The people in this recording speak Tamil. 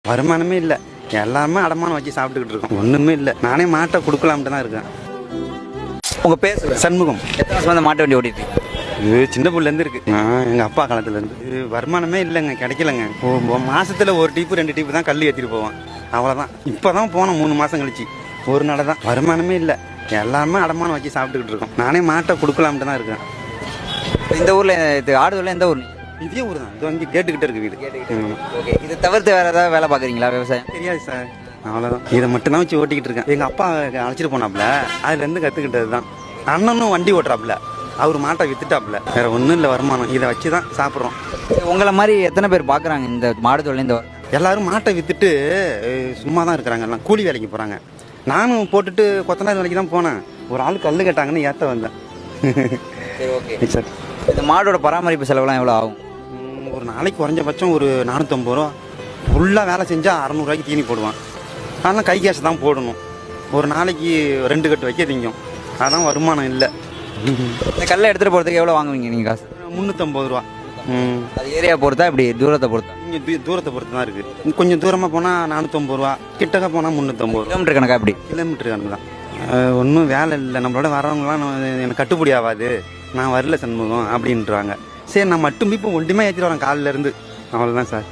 வருமானமே இல்லை, எல்லாருமே அடமானம் வச்சு சாப்பிட்டுக்கிட்டு இருக்கோம். ஒன்றுமே இல்லை. நானே மாட்டை கொடுக்கலாம்ட்டு தான் இருக்கேன். உங்கள் பேர் சண்முகம். எத்தனை வருஷம் அந்த மாட்டு வண்டி ஓட்டிட்டு இது சின்ன பிள்ளைலேருந்து இருக்குது. எங்கள் அப்பா காலத்துலேருந்து. இது வருமானமே இல்லைங்க, கிடைக்கலங்க. மாதத்தில் ஒரு டீப்பு 2 டீப்பு தான் கல் ஏற்றிட்டு போவான், அவ்வளோதான். இப்போ தான் போனோம் 3 மாதம் கழிச்சு. ஒரு நாள் தான். வருமானமே இல்லை, எல்லாருமே அடமானம் வச்சு சாப்பிட்டுக்கிட்டு இருக்கோம். நானே மாட்டை கொடுக்கலாம்ட்டு தான் இருக்கேன். இந்த ஊரில் இது ஆடுதூரில் எந்த ஊர்? இதே ஊர் தான். இது வந்து கேட்டுக்கிட்டே இருக்கு வீடு. ஓகே, இது தவிர்த்து வேறு ஏதாவது வேலை பார்க்குறீங்களா? விவசாயம் தெரியாது சார், அவ்வளோதான். இதை மட்டும் தான் வச்சு ஓட்டிக்கிட்டு இருக்கேன். எங்கள் அப்பா அழைச்சிட்டு போனாப்புல, அதுலேருந்து கற்றுக்கிட்டது தான். அண்ணனும் வண்டி ஓட்டுறாப்புல, அவர் மாட்டை வித்துட்டாப்புல. வேற ஒன்றும் இல்லை, வருமானம் இதை வச்சு தான் சாப்பிட்றோம். உங்களை மாதிரி எத்தனை பேர் பார்க்குறாங்க இந்த மாடு தொழில்? இந்த எல்லாரும் மாட்டை வித்துட்டு சும்மா தான் இருக்கிறாங்க, எல்லாம் கூலி வேலைக்கு போகிறாங்க. நானும் போட்டுட்டு கொத்தனார் வேலைக்கு தான் போனேன். ஒரு ஆள் கல் கேட்டாங்கன்னு ஏற்ற வந்தேன். சரி, ஓகே சார். இந்த மாடோட பராமரிப்பு செலவுலாம் எவ்வளோ ஆகும்? ஒரு நாளைக்கு குறைஞ்சபட்சம் ஒரு 450 ரூபா. ஃபுல்லாக வேலை செஞ்சால் 600 ரூபாய்க்கு தீனி போடுவான். அதெல்லாம் கை கேஷ் தான் போடணும். ஒரு நாளைக்கு 2 கட்டு வைக்க திங்கும். அதான் வருமானம் இல்லை. இந்த கல்லை எடுத்துகிட்டு போகிறதுக்கு எவ்வளோ வாங்குவீங்க நீங்கள் காசு? 350 ரூபா. அது ஏரியா பொறுத்தா, இப்படி தூரத்தை பொறுத்தா? இங்கே தூரத்தை பொறுத்து தான் இருக்குது. கொஞ்சம் தூரமாக போனால் 450 ரூபா, கிட்டக்க போனால் 350 ரூபா. கிலோமீட்டர் கணக்கா? இப்படி கிலோமீட்டர் கணக்கு தான். ஒன்றும் வேலை இல்லை, நம்மளோட வரவங்களாம் எனக்கு கட்டுப்படி ஆகாது, நான் வரல சண்முகம் அப்படின்றாங்க. சரி, நான் மட்டும் இப்போ ஒன்றுமே ஏற்றிட்டு வரேன் காலிலேருந்து, அவ்வளோதான் சார்.